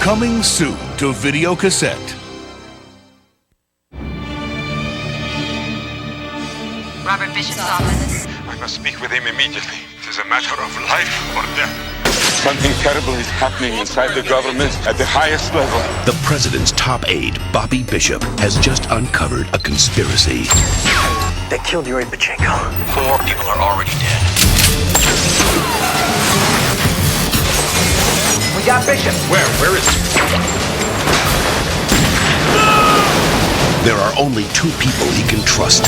Coming soon to Videocassette. Robert Bishop's office. I must speak with him immediately. It is a matter of life or death. Something terrible is happening inside the government at the highest level. The president's top aide, Bobby Bishop, has just uncovered a conspiracy. They killed Yuri Pachenko. 4 people are already dead. We got Bishop. Where is he? There are only 2 people he can trust.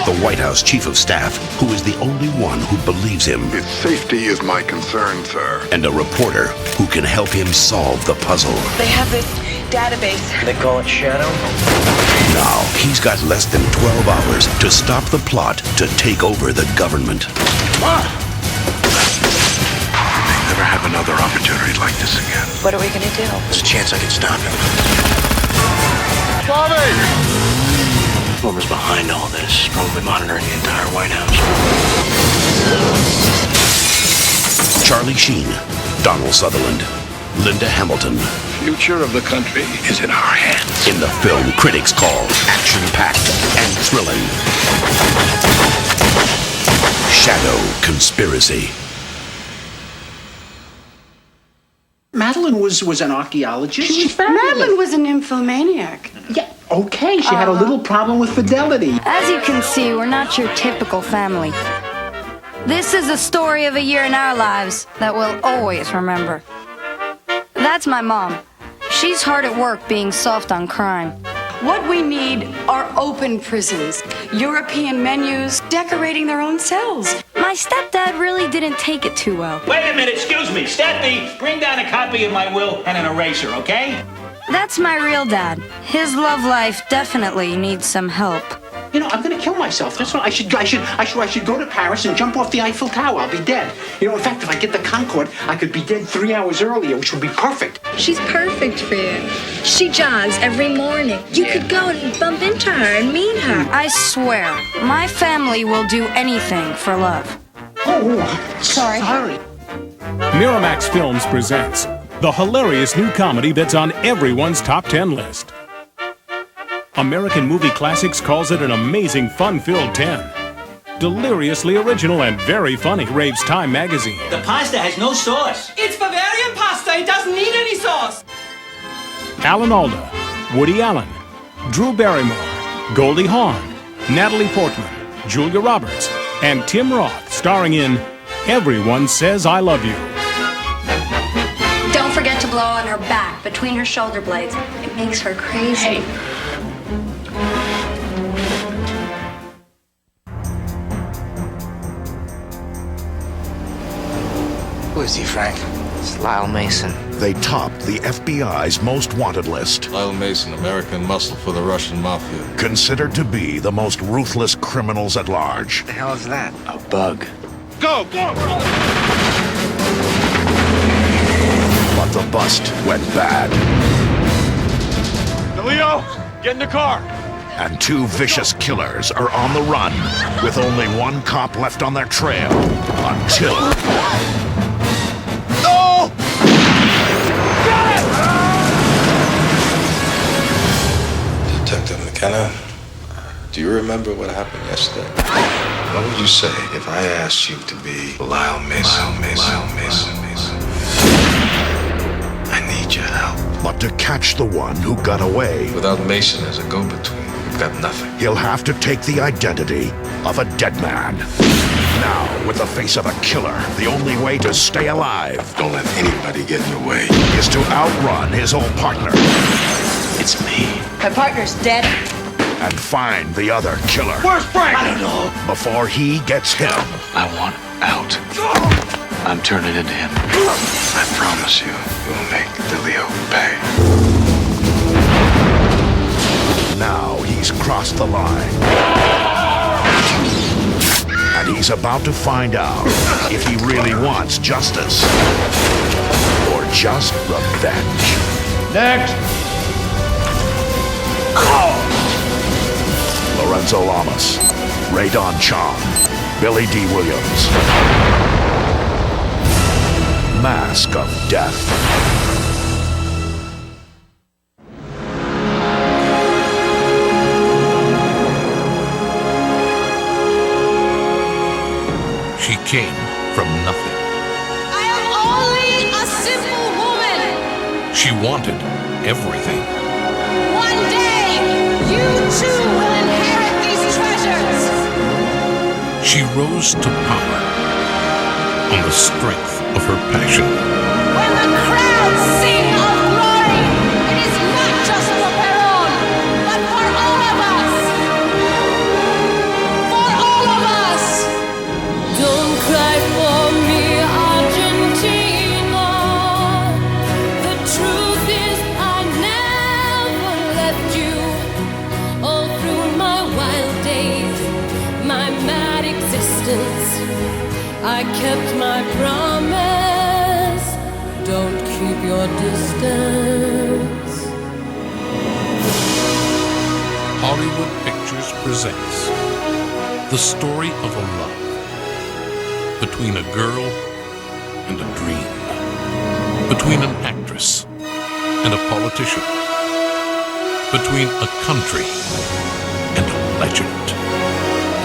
The White House Chief of Staff, who is the only one who believes him. His safety is my concern, sir. And a reporter who can help him solve the puzzle. They have this database. They call it Shadow. Now, he's got less than 12 hours to stop the plot to take over the government. Never have another opportunity like this again. What are we gonna do? There's a chance I can stop him. Bobby! Whoever's behind all this, probably monitoring the entire White House. Charlie Sheen, Donald Sutherland, Linda Hamilton. Future of the country is in our hands. In the film critics call action-packed and thrilling. Shadow Conspiracy. Madeline was an archaeologist. She's fabulous. Madeline was a nymphomaniac. Yeah, okay, she had a little problem with fidelity. As you can see, we're not your typical family. This is a story of a year in our lives that we'll always remember. That's my mom. She's hard at work being soft on crime. What we need are open prisons, European menus, decorating their own cells. My stepdad really didn't take it too well. Wait a minute, excuse me. Steppy, bring down a copy of my will and an eraser, okay? That's my real dad. His love life definitely needs some help. You know, I'm gonna kill myself. That's what I should go to Paris and jump off the Eiffel Tower. I'll be dead. You know, in fact, if I get the Concorde, I could be dead 3 hours earlier, which would be perfect. She's perfect for you. She jogs every morning. You could go and bump into her and meet her. I swear, my family will do anything for love. Oh, Sorry. Miramax Films presents the hilarious new comedy that's on everyone's top 10 list. American Movie Classics calls it an amazing, fun-filled 10. Deliriously original and very funny, raves Time magazine. The pasta has no sauce. It's Bavarian pasta. It doesn't need any sauce. Alan Alda, Woody Allen, Drew Barrymore, Goldie Hawn, Natalie Portman, Julia Roberts, and Tim Roth, starring in Everyone Says I Love You. Don't forget to blow on her back between her shoulder blades. It makes her crazy. Who is he, Frank? It's Lyle Mason. They topped the FBI's most wanted list. Lyle Mason, American muscle for the Russian mafia. Considered to be the most ruthless criminals at large. What the hell is that? A bug. Go! But the bust went bad. Leo, get in the car. And 2 vicious killers are on the run, with only 1 cop left on their trail, until... No! Detective McKenna, do you remember what happened yesterday? What would you say if I asked you to be Lyle Mason? I need your help. But to catch the one who got away... Without Mason as a go-between, we've got nothing. He'll have to take the identity of a dead man. Now, with the face of a killer, the only way to stay alive... Don't let anybody get in your way. ...is to outrun his old partner. It's me. My partner's dead. And find the other killer. Where's Frank? I don't know. Before he gets him. I want out. I'm turning into him. I promise you, you'll make DeLeo pay. Now he's crossed the line. And he's about to find out if he really wants justice or just revenge. Next. Lorenzo Lamas, Ray Don Chong, Billy D. Williams. Mask of Death. came from nothing. I am only a simple woman. She wanted everything. One day, you too will inherit these treasures. She rose to power on the strength of her passion. When the crowds sing of glory, it is not just for Perón, but for all of us. For all of us. Don't cry for me, Argentina. The truth is I never left you. All through my wild days, my mad existence, I kept my promise. Don't keep your distance. Hollywood Pictures presents the story of a love between a girl and a dream, between an actress and a politician, between a country and a legend.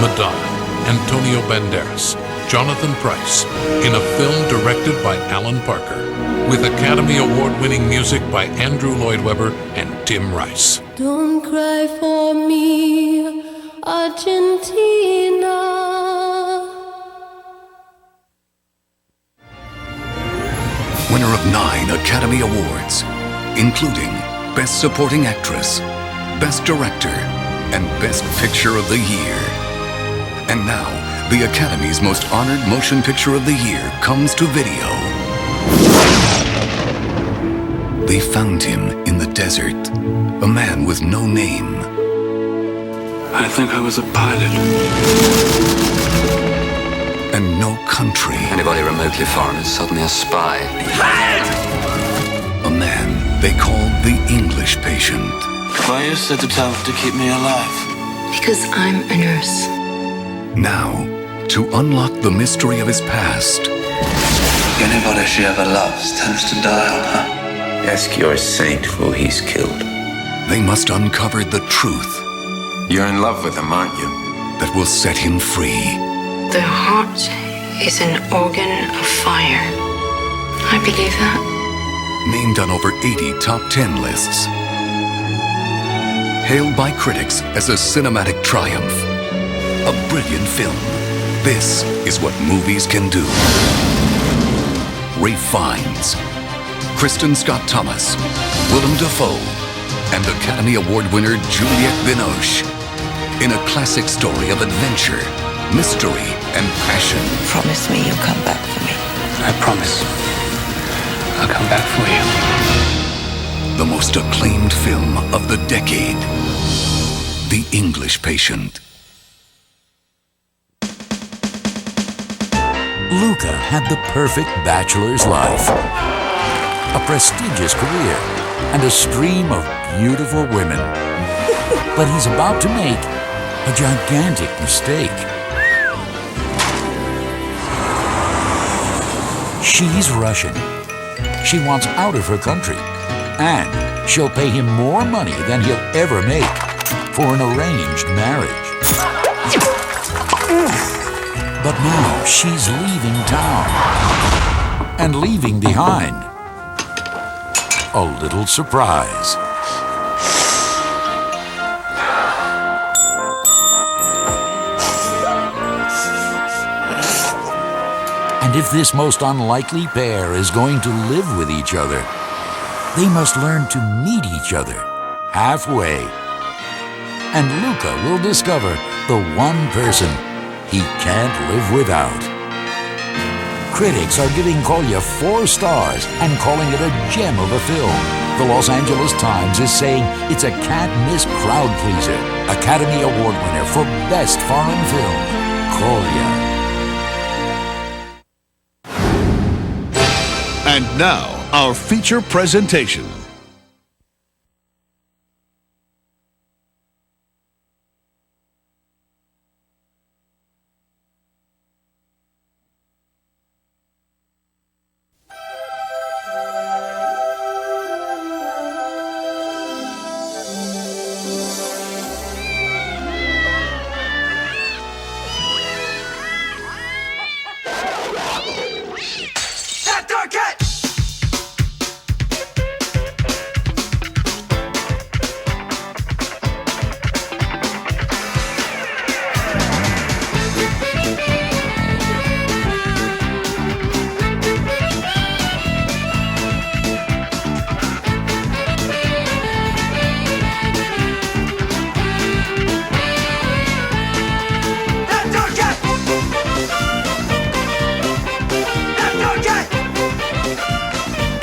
Madonna, Antonio Banderas, Jonathan Pryce, in a film directed by Alan Parker, with Academy Award-winning music by Andrew Lloyd Webber and Tim Rice. Don't cry for me, Argentina. Winner of 9 Academy Awards, including Best Supporting Actress, Best Director, and Best Picture of the Year. And now, the Academy's most honored motion picture of the year comes to video. They found him in the desert, a man with no name. I think I was a pilot. And no country. Anybody remotely foreign is suddenly a spy. A man they called the English patient. Why are you so determined to keep me alive? Because I'm a nurse. Now, to unlock the mystery of his past. Anybody she ever loves tends to die on her. Ask your saint who he's killed. They must uncover the truth. You're in love with him, aren't you? That will set him free. The heart is an organ of fire. I believe that. Named on over 80 top 10 lists. Hailed by critics as a cinematic triumph. A brilliant film. This is what movies can do. Ralph Fiennes, Kristen Scott Thomas, Willem Dafoe, and Academy Award winner Juliette Binoche in a classic story of adventure, mystery, and passion. Promise me you'll come back for me. I promise. I'll come back for you. The most acclaimed film of the decade. The English Patient. Luca had the perfect bachelor's life. A prestigious career and a stream of beautiful women. But he's about to make a gigantic mistake. She's Russian. She wants out of her country. And she'll pay him more money than he'll ever make for an arranged marriage. But now she's leaving town and leaving behind a little surprise. And if this most unlikely pair is going to live with each other, they must learn to meet each other halfway. And Luca will discover the one person he can't live without. Critics are giving Kolya 4 stars and calling it a gem of a film. The Los Angeles Times is saying it's a can't-miss crowd pleaser. Academy Award winner for Best Foreign Film, Kolya. And now, our feature presentation. dark